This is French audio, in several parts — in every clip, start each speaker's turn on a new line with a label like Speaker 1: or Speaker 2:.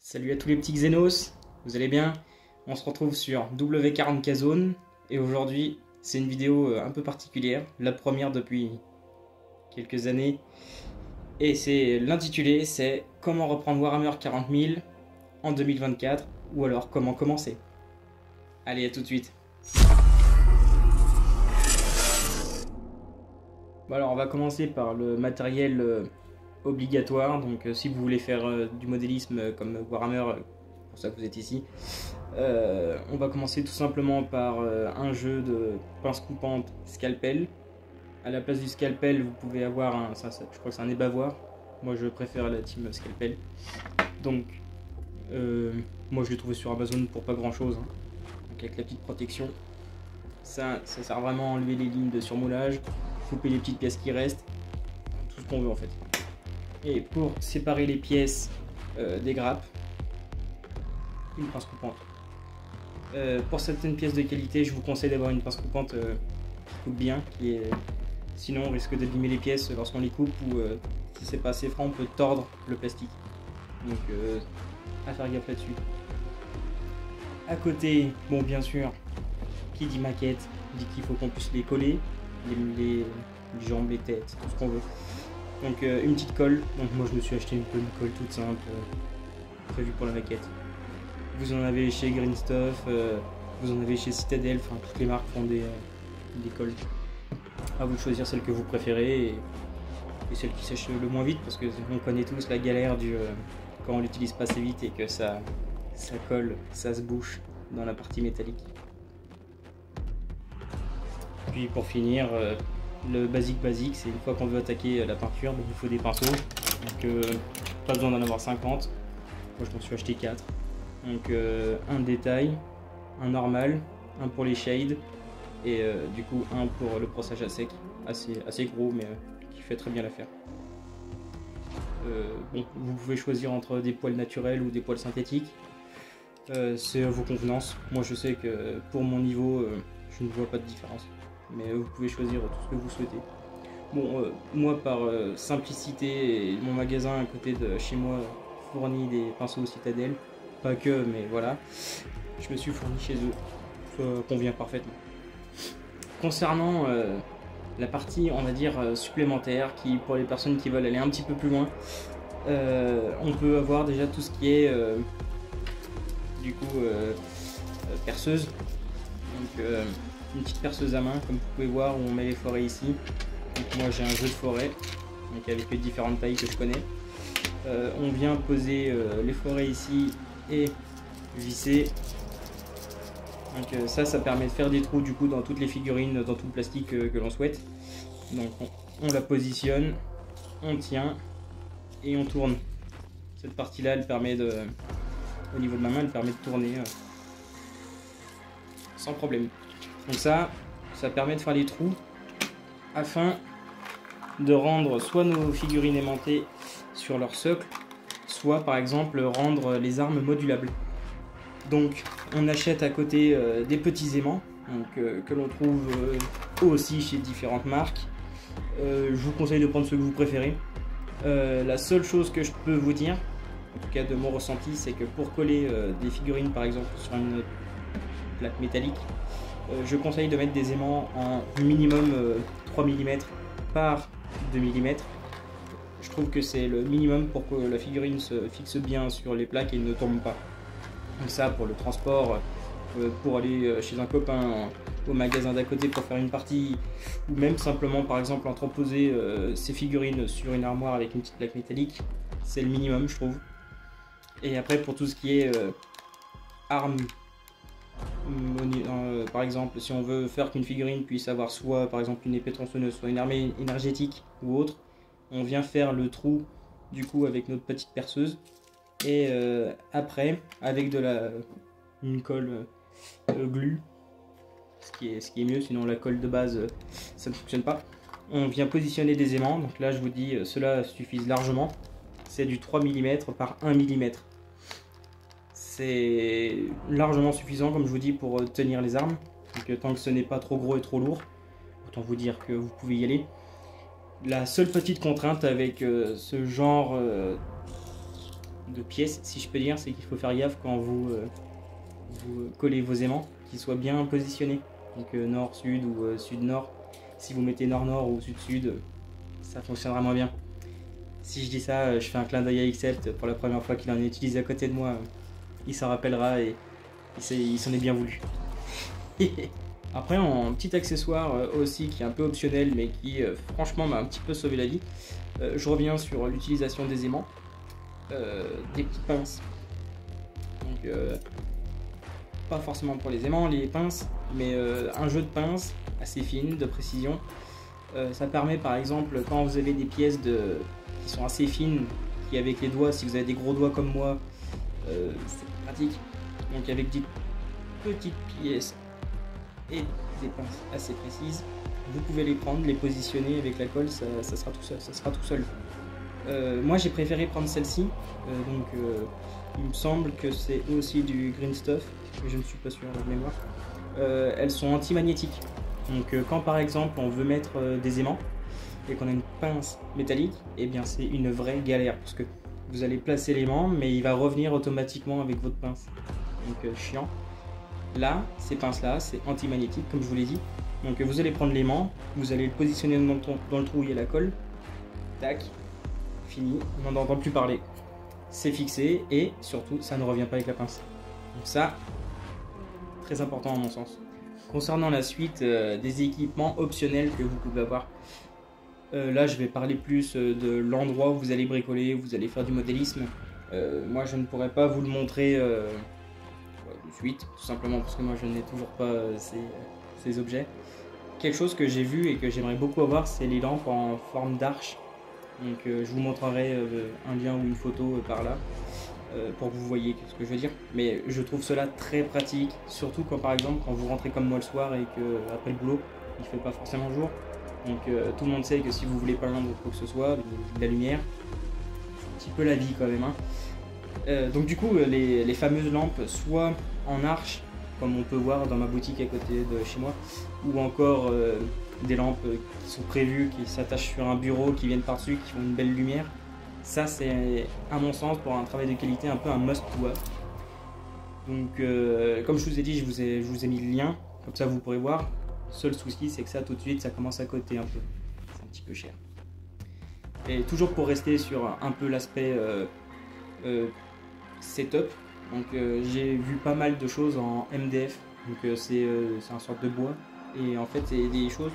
Speaker 1: Salut à tous les petits Xenos, vous allez bien? On se retrouve sur W40K Zone et aujourd'hui c'est une vidéo un peu particulière, la première depuis quelques années. Et c'est l'intitulé, c'est comment reprendre Warhammer 40 000 en 2024 ou alors comment commencer. Allez, à tout de suite. Bon alors on va commencer par le matériel obligatoire. Donc si vous voulez faire du modélisme comme Warhammer, pour ça que vous êtes ici, on va commencer tout simplement par un jeu de pince coupante scalpel. À la place du scalpel, vous pouvez avoir un, je crois que c'est un ébavoir. Moi je préfère la team scalpel. Donc moi je l'ai trouvé sur Amazon pour pas grand chose, hein. Donc avec la petite protection, ça sert vraiment à enlever les lignes de surmoulage, couper les petites pièces qui restent, tout ce qu'on veut en fait. Et pour séparer les pièces des grappes, une pince coupante. Pour certaines pièces de qualité, je vous conseille d'avoir une pince coupante qui coupe bien, sinon on risque d'abîmer les pièces lorsqu'on les coupe, ou si c'est pas assez franc, on peut tordre le plastique. Donc à faire gaffe là-dessus. À côté, bon bien sûr, qui dit maquette, dit qu'il faut qu'on puisse les coller, les jambes, les têtes, tout ce qu'on veut. Donc une petite colle, donc moi je me suis acheté une colle toute simple, prévue pour la maquette. Vous en avez chez Green Stuff, vous en avez chez Citadel, enfin toutes les marques font des colles. À vous de choisir celle que vous préférez et celle qui sèche le moins vite, parce que on connaît tous la galère du quand on l'utilise pas assez vite et que ça colle, ça se bouche dans la partie métallique. Puis pour finir, le basique, c'est une fois qu'on veut attaquer la peinture, donc il faut des pinceaux. Donc pas besoin d'en avoir 50. Moi je m'en suis acheté 4. Donc un détail, un normal, un pour les shades et du coup un pour le brossage à sec, assez gros mais qui fait très bien l'affaire. Bon, vous pouvez choisir entre des poils naturels ou des poils synthétiques. C'est à vos convenances. Moi je sais que pour mon niveau, je ne vois pas de différence. Mais vous pouvez choisir tout ce que vous souhaitez. Bon, moi par simplicité, et mon magasin à côté de chez moi fournit des pinceaux Citadel, pas que, mais voilà, je me suis fourni chez eux, ça convient parfaitement. Concernant la partie, on va dire, supplémentaire, qui pour les personnes qui veulent aller un petit peu plus loin, on peut avoir déjà tout ce qui est du coup perceuse. Donc une petite perceuse à main, comme vous pouvez voir, où on met les forêts ici. Donc moi j'ai un jeu de forêt, donc avec les différentes tailles que je connais. On vient poser les forêts ici et visser. Donc ça permet de faire des trous du coup dans toutes les figurines, dans tout le plastique que l'on souhaite. Donc on la positionne, on tient et on tourne. Cette partie là elle permet de, au niveau de ma main, elle permet de tourner sans problème. Donc ça permet de faire les trous afin de rendre soit nos figurines aimantées sur leur socle, soit par exemple rendre les armes modulables. Donc on achète à côté des petits aimants donc, que l'on trouve aussi chez différentes marques. Je vous conseille de prendre ceux que vous préférez. La seule chose que je peux vous dire, en tout cas de mon ressenti, c'est que pour coller des figurines par exemple sur une plaque métallique, je conseille de mettre des aimants en minimum 3 mm par 2 mm. Je trouve que c'est le minimum pour que la figurine se fixe bien sur les plaques et ne tombe pas. Donc ça, pour le transport, pour aller chez un copain au magasin d'à côté pour faire une partie, ou même simplement par exemple entreposer ses figurines sur une armoire avec une petite plaque métallique, c'est le minimum je trouve. Et après pour tout ce qui est armes, par exemple si on veut faire qu'une figurine puisse avoir soit par exemple une épée tronçonneuse, soit une armée énergétique ou autre, on vient faire le trou du coup avec notre petite perceuse et après avec une colle glue, ce qui est mieux, sinon la colle de base ça ne fonctionne pas. On vient positionner des aimants, donc là je vous dis cela suffit largement, c'est du 3 mm par 1 mm. C'est largement suffisant comme je vous dis pour tenir les armes, donc tant que ce n'est pas trop gros et trop lourd, autant vous dire que vous pouvez y aller. La seule petite contrainte avec ce genre de pièces, si je peux dire, c'est qu'il faut faire gaffe quand vous collez vos aimants, qu'ils soient bien positionnés. Donc nord-sud ou sud-nord. Si vous mettez nord-nord ou sud-sud, ça fonctionnera moins bien. Si je dis ça, je fais un clin d'œil à Accept pour la première fois qu'il en a utilisé à côté de moi. Il s'en rappellera et il s'en est bien voulu. Après, en petit accessoire aussi qui est un peu optionnel mais qui franchement m'a un petit peu sauvé la vie, je reviens sur l'utilisation des aimants, des petites pinces. Donc pas forcément pour les aimants, les pinces, mais un jeu de pinces assez fine, de précision. Ça permet par exemple quand vous avez des pièces qui sont assez fines, qui avec les doigts, si vous avez des gros doigts comme moi, c'est pratique. Donc avec des petites pièces et des pinces assez précises, vous pouvez les prendre, les positionner avec la colle, ça sera tout seul. Moi j'ai préféré prendre celle-ci, il me semble que c'est aussi du Green Stuff, mais je ne suis pas sûr de mémoire. Elles sont anti-magnétiques, donc quand par exemple on veut mettre des aimants et qu'on a une pince métallique, et bien c'est une vraie galère parce que vous allez placer l'aimant mais il va revenir automatiquement avec votre pince, donc chiant. Là, ces pinces là c'est anti-magnétique comme je vous l'ai dit, donc vous allez prendre l'aimant, vous allez le positionner dans le trou où il y a la colle, tac, fini, on n'en entend plus parler, c'est fixé et surtout ça ne revient pas avec la pince. Donc ça, très important à mon sens. Concernant la suite des équipements optionnels que vous pouvez avoir, là je vais parler plus de l'endroit où vous allez bricoler, où vous allez faire du modélisme. Moi je ne pourrais pas vous le montrer de suite, tout simplement parce que moi je n'ai toujours pas ces objets. Quelque chose que j'ai vu et que j'aimerais beaucoup avoir, c'est les lampes en forme d'arche. Donc je vous montrerai un lien ou une photo par là. Pour que vous voyez ce que je veux dire, mais je trouve cela très pratique, surtout quand par exemple quand vous rentrez comme moi le soir et que après le boulot il fait pas forcément jour, donc tout le monde sait que si vous voulez peindre ou quoi que ce soit, de la lumière, c'est un petit peu la vie quand même, hein. Donc du coup les fameuses lampes soit en arche comme on peut voir dans ma boutique à côté de chez moi, ou encore des lampes qui sont prévues, qui s'attachent sur un bureau, qui viennent par-dessus, qui font une belle lumière. Ça c'est à mon sens pour un travail de qualité un peu un must to have. Donc comme je vous ai dit, je vous ai mis le lien, comme ça vous pourrez voir. Seul souci c'est que ça tout de suite ça commence à coter un peu, c'est un petit peu cher. Et toujours pour rester sur un peu l'aspect setup, donc j'ai vu pas mal de choses en MDF, donc c'est un sorte de bois et en fait c'est des choses,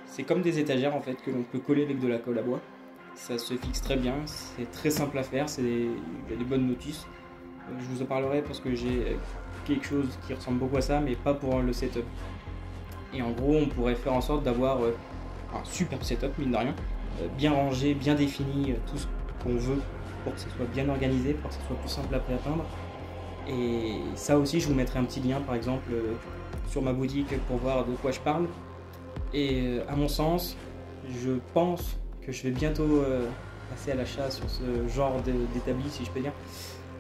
Speaker 1: c'est comme des étagères en fait que l'on peut coller avec de la colle à bois. Ça se fixe très bien, c'est très simple à faire, il y a des bonnes notices. Je vous en parlerai parce que j'ai quelque chose qui ressemble beaucoup à ça, mais pas pour le setup. Et en gros, on pourrait faire en sorte d'avoir un super setup, mine de rien, bien rangé, bien défini, tout ce qu'on veut pour que ce soit bien organisé, pour que ce soit plus simple après à peindre. Et ça aussi, je vous mettrai un petit lien, par exemple, sur ma boutique pour voir de quoi je parle. Et à mon sens, je pense que je vais bientôt passer à l'achat sur ce genre d'établi, si je peux dire,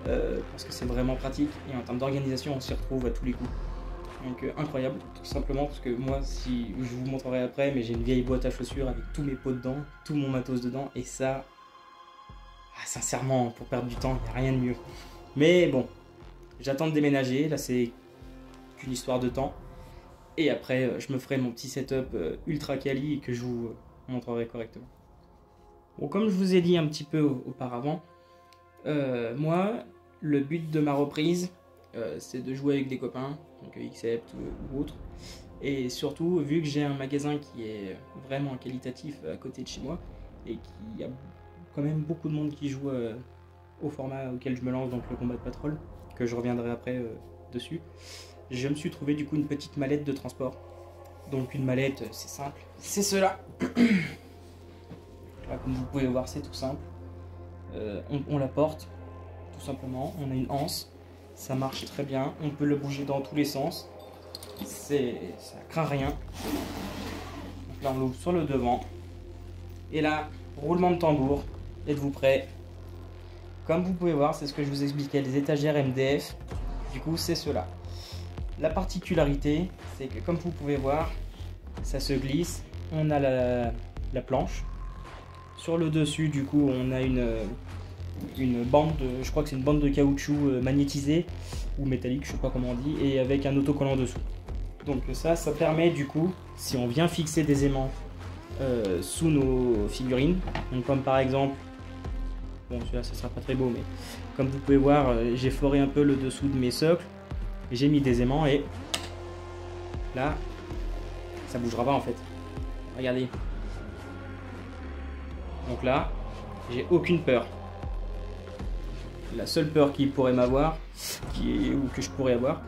Speaker 1: parce que c'est vraiment pratique et en termes d'organisation on s'y retrouve à tous les coups. Donc incroyable, tout simplement parce que moi, si je vous montrerai après, mais j'ai une vieille boîte à chaussures avec tous mes pots dedans, tout mon matos dedans, et ça, sincèrement, pour perdre du temps, il n'y a rien de mieux. Mais bon, j'attends de déménager, là c'est qu'une histoire de temps, et après je me ferai mon petit setup ultra quali et que je vous montrerai correctement. Bon, comme je vous ai dit un petit peu auparavant, moi, le but de ma reprise, c'est de jouer avec des copains, donc Accept ou autre, et surtout, vu que j'ai un magasin qui est vraiment qualitatif à côté de chez moi, et qu'il y a quand même beaucoup de monde qui joue au format auquel je me lance, donc le combat de patrol, que je reviendrai après dessus, je me suis trouvé du coup une petite mallette de transport. Donc une mallette, c'est simple, c'est cela. Comme vous pouvez voir, c'est tout simple. On la porte, tout simplement. On a une anse, ça marche très bien. On peut le bouger dans tous les sens. Ça craint rien. Donc là, on l'ouvre sur le devant. Et là, roulement de tambour. Êtes-vous prêts? Comme vous pouvez voir, c'est ce que je vous expliquais, les étagères MDF. Du coup, c'est cela. La particularité, c'est que comme vous pouvez voir, ça se glisse. On a la planche. Sur le dessus, du coup, on a une une bande, je crois que c'est une bande de caoutchouc magnétisée ou métallique, je sais pas comment on dit, et avec un autocollant dessous. Donc ça permet du coup, si on vient fixer des aimants sous nos figurines, donc comme par exemple, bon celui-là ça sera pas très beau, mais comme vous pouvez voir, j'ai foré un peu le dessous de mes socles, j'ai mis des aimants et là, ça bougera pas en fait. Regardez. Donc là, j'ai aucune peur. La seule peur qu'il pourrait m'avoir, ou que je pourrais avoir,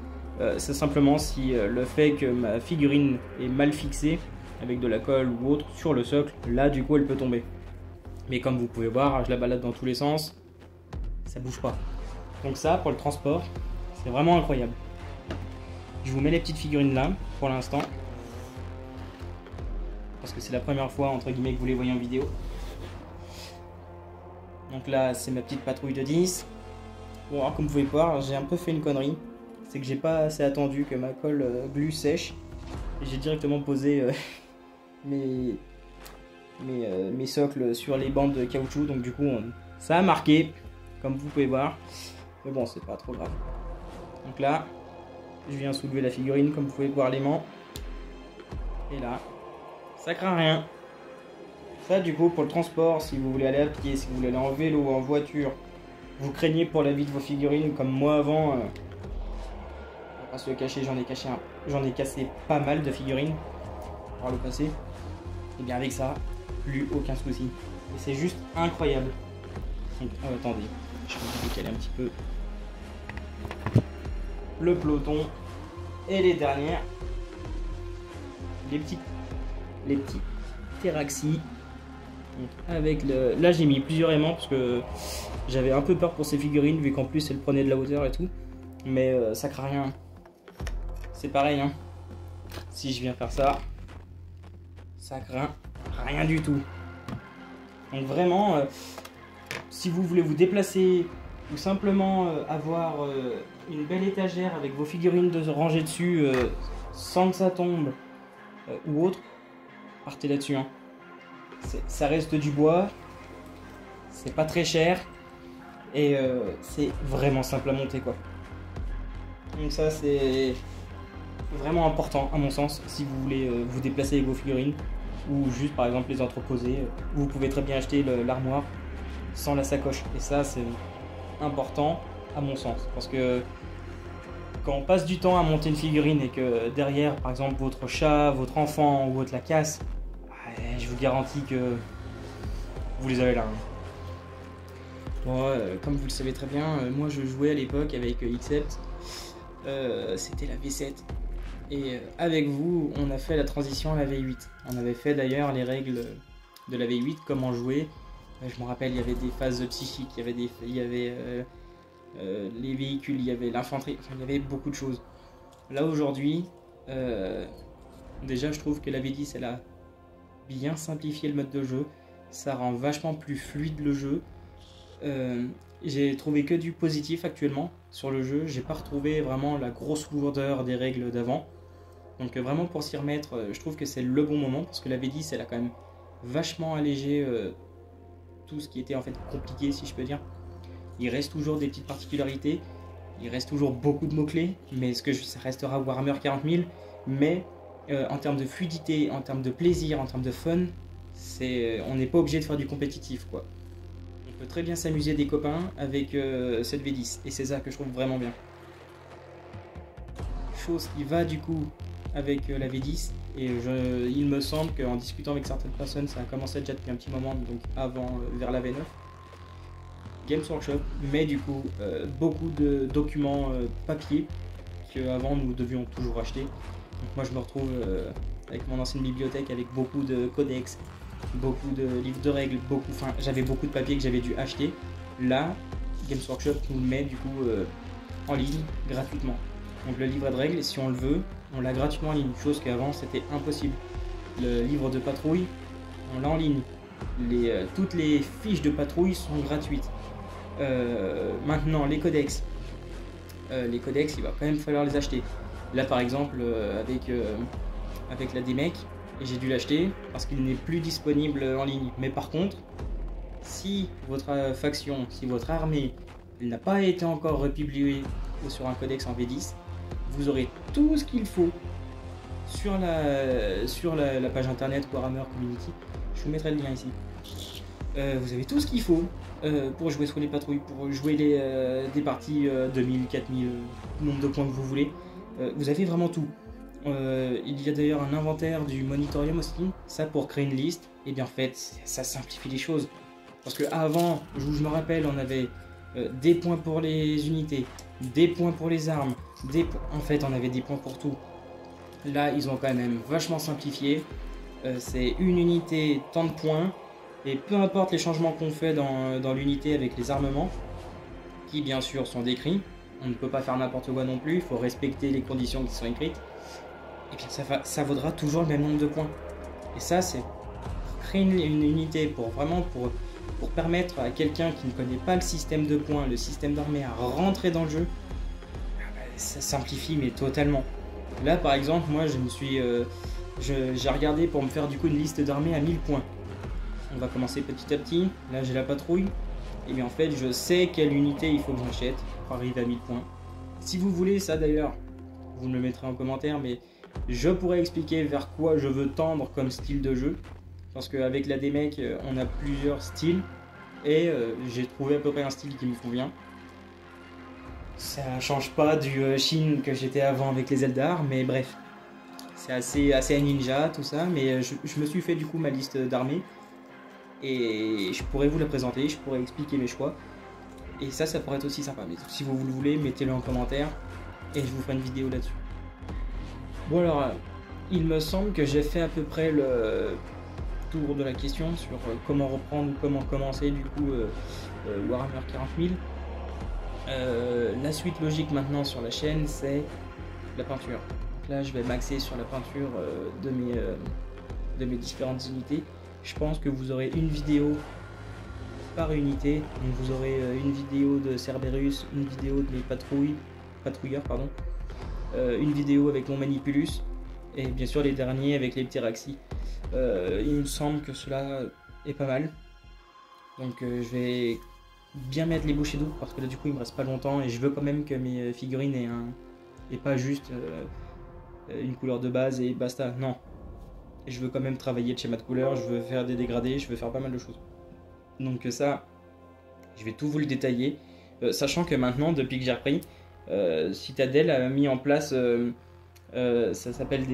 Speaker 1: c'est simplement si le fait que ma figurine est mal fixée, avec de la colle ou autre, sur le socle, là du coup elle peut tomber. Mais comme vous pouvez voir, je la balade dans tous les sens, ça bouge pas. Donc ça, pour le transport, c'est vraiment incroyable. Je vous mets les petites figurines là, pour l'instant. Parce que c'est la première fois, entre guillemets, que vous les voyez en vidéo. Donc là, c'est ma petite patrouille de 10. Bon, alors comme vous pouvez voir, j'ai un peu fait une connerie. C'est que j'ai pas assez attendu que ma colle glue sèche. Et j'ai directement posé mes socles sur les bandes de caoutchouc. Donc du coup, ça a marqué, comme vous pouvez voir. Mais bon, c'est pas trop grave. Donc là, je viens soulever la figurine, comme vous pouvez voir l'aimant. Et là, ça craint rien. Ça, du coup, pour le transport, si vous voulez aller à pied, si vous voulez aller en vélo ou en voiture, vous craignez pour la vie de vos figurines, comme moi avant, on va pas se le cacher, j'en ai cassé pas mal de figurines par le passé. Et bien avec ça, plus aucun souci. Et c'est juste incroyable. Donc, attendez, je vais décaler un petit peu le peloton et les dernières, les petits Teraxi. Avec là j'ai mis plusieurs aimants parce que j'avais un peu peur pour ces figurines vu qu'en plus elles prenaient de la hauteur et tout, mais ça craint rien, c'est pareil hein. Si je viens faire ça, ça craint rien du tout. Donc vraiment si vous voulez vous déplacer ou simplement avoir une belle étagère avec vos figurines de ranger dessus sans que ça tombe ou autre, partez là-dessus hein. Ça reste du bois, c'est pas très cher et c'est vraiment simple à monter quoi. Donc ça c'est vraiment important à mon sens si vous voulez vous déplacer avec vos figurines ou juste par exemple les entreposer. Vous pouvez très bien acheter l'armoire sans la sacoche et ça c'est important à mon sens parce que quand on passe du temps à monter une figurine et que derrière par exemple votre chat, votre enfant ou votre la casse, je vous garantis que vous les avez là. Bon, comme vous le savez très bien, moi je jouais à l'époque avec X7, c'était la V7. Et avec vous, on a fait la transition à la V8. On avait fait d'ailleurs les règles de la V8, comment jouer. Je me rappelle, il y avait des phases psychiques, il y avait les véhicules, il y avait l'infanterie, enfin, il y avait beaucoup de choses. Là aujourd'hui, déjà je trouve que la V10 elle a bien simplifié le mode de jeu, ça rend vachement plus fluide le jeu. J'ai trouvé que du positif actuellement sur le jeu, j'ai pas retrouvé vraiment la grosse lourdeur des règles d'avant. Donc vraiment pour s'y remettre, je trouve que c'est le bon moment parce que la V10 elle a quand même vachement allégé tout ce qui était en fait compliqué si je peux dire. Il reste toujours des petites particularités, il reste toujours beaucoup de mots-clés, mais ça restera Warhammer 40 000, mais en termes de fluidité, en termes de plaisir, en termes de fun, on n'est pas obligé de faire du compétitif quoi. On peut très bien s'amuser des copains avec cette V10 et c'est ça que je trouve vraiment bien. Chose qui va du coup avec la V10 et il me semble qu'en discutant avec certaines personnes ça a commencé déjà depuis un petit moment, donc avant vers la V9. Games Workshop met du coup beaucoup de documents papier qu'avant nous devions toujours acheter. Donc moi je me retrouve avec mon ancienne bibliothèque avec beaucoup de codex, beaucoup de livres de règles, j'avais beaucoup de papier que j'avais dû acheter. Là, Games Workshop nous le met du coup en ligne gratuitement. Donc le livret de règles, si on le veut, on l'a gratuitement en ligne, chose qu'avant c'était impossible. Le livre de patrouille, on l'a en ligne. Toutes les fiches de patrouille sont gratuites. Maintenant les codex, il va quand même falloir les acheter. Là par exemple avec la DMEC, j'ai dû l'acheter parce qu'il n'est plus disponible en ligne. Mais par contre, si votre faction, si votre armée n'a pas été encore republiée sur un codex en V10, vous aurez tout ce qu'il faut sur la page internet Warhammer Community. Je vous mettrai le lien ici. Vous avez tout ce qu'il faut pour jouer sur les patrouilles, pour jouer des parties 2000, 4000, nombre de points que vous voulez. Vous avez vraiment tout. Il y a d'ailleurs un inventaire du monitorium aussi, ça pour créer une liste. Et bien en fait, ça simplifie les choses. Parce que avant, je me rappelle, on avait des points pour les unités, des points pour les armes, en fait on avait des points pour tout. Là, ils ont quand même vachement simplifié. C'est une unité, tant de points. Et peu importe les changements qu'on fait dans l'unité avec les armements, qui bien sûr sont décrits, on ne peut pas faire n'importe quoi non plus, il faut respecter les conditions qui sont écrites, et bien ça vaudra toujours le même nombre de points. Et ça, c'est créer une unité pour permettre à quelqu'un qui ne connaît pas le système de points, le système d'armée, à rentrer dans le jeu. Ça simplifie mais totalement. Là par exemple, moi j'ai regardé pour me faire du coup une liste d'armées à 1000 points. On va commencer petit à petit. Là j'ai la patrouille. Et bien en fait je sais quelle unité il faut que j'achète pour arriver à 1000 points. Si vous voulez ça d'ailleurs, vous me le mettrez en commentaire, mais je pourrais expliquer vers quoi je veux tendre comme style de jeu. Parce qu'avec la DMEC on a plusieurs styles. Et j'ai trouvé à peu près un style qui me convient. Ça change pas du Shin que j'étais avant avec les Eldar, mais bref. C'est assez ninja tout ça, mais je me suis fait du coup ma liste d'armées. Et je pourrais vous la présenter, je pourrais expliquer mes choix. Et ça pourrait être aussi sympa. Mais si vous le voulez, mettez-le en commentaire et je vous ferai une vidéo là-dessus. Bon alors, il me semble que j'ai fait à peu près le tour de la question sur comment reprendre, comment commencer du coup Warhammer 40 000. La suite logique maintenant sur la chaîne, c'est la peinture. Donc là, je vais m'axer sur la peinture de mes différentes unités. Je pense que vous aurez une vidéo par unité. Donc vous aurez une vidéo de Cerberus, une vidéo de mes patrouilleurs, une vidéo avec mon Manipulus, et bien sûr les derniers avec les Pteraxi. Il me semble que cela est pas mal. Donc je vais bien mettre les bouchées doubles parce que là du coup il me reste pas longtemps et je veux quand même que mes figurines aient pas juste une couleur de base et basta. Non. Et je veux quand même travailler le schéma de couleur, je veux faire des dégradés, je veux faire pas mal de choses. Donc ça, je vais tout vous le détailler. Sachant que maintenant, depuis que j'ai repris, Citadel a mis en place, ça s'appelle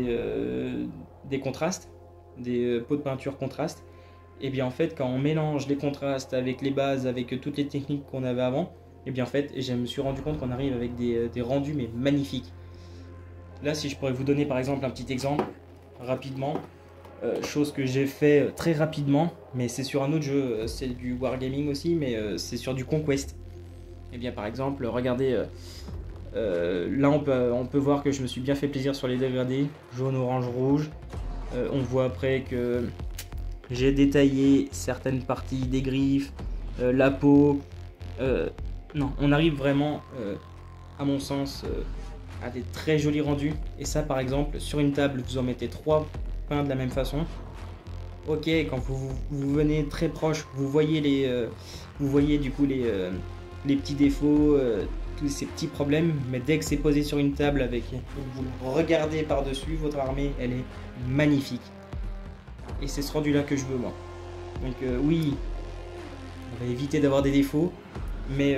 Speaker 1: des contrastes, des pots de peinture contraste. Et bien en fait, quand on mélange les contrastes avec les bases, avec toutes les techniques qu'on avait avant, et bien en fait, je me suis rendu compte qu'on arrive avec des rendus mais magnifiques. Là, si je pourrais vous donner par exemple un petit exemple, rapidement, chose que j'ai fait très rapidement, mais c'est sur un autre jeu, c'est du Wargaming aussi, mais c'est sur du Conquest. Et bien par exemple, regardez, là on peut voir que je me suis bien fait plaisir sur les dégradés, jaune, orange, rouge. On voit après que j'ai détaillé certaines parties des griffes, la peau. Non, on arrive vraiment, à mon sens, à des très jolis rendus. Et ça par exemple, sur une table, vous en mettez 3 peints de la même façon. Ok, quand vous venez très proche, vous voyez du coup les petits défauts, tous ces petits problèmes, mais dès que c'est posé sur une table avec, vous regardez par-dessus, votre armée, elle est magnifique. Et c'est ce rendu là que je veux moi. Donc oui, on va éviter d'avoir des défauts, mais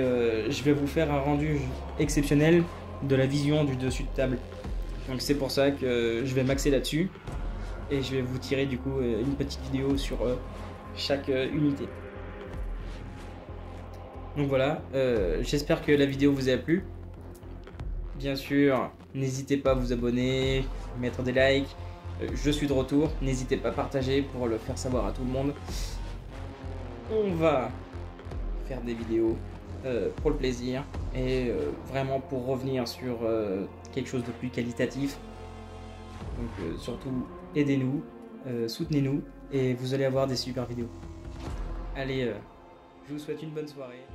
Speaker 1: je vais vous faire un rendu exceptionnel de la vision du dessus de table. Donc c'est pour ça que je vais m'axer là-dessus. Et je vais vous tirer du coup une petite vidéo sur chaque unité. Donc voilà, j'espère que la vidéo vous a plu. Bien sûr, n'hésitez pas à vous abonner, mettre des likes. Je suis de retour, n'hésitez pas à partager pour le faire savoir à tout le monde. On va faire des vidéos pour le plaisir et vraiment pour revenir sur quelque chose de plus qualitatif. Donc surtout, aidez-nous, soutenez-nous et vous allez avoir des super vidéos. Allez, je vous souhaite une bonne soirée.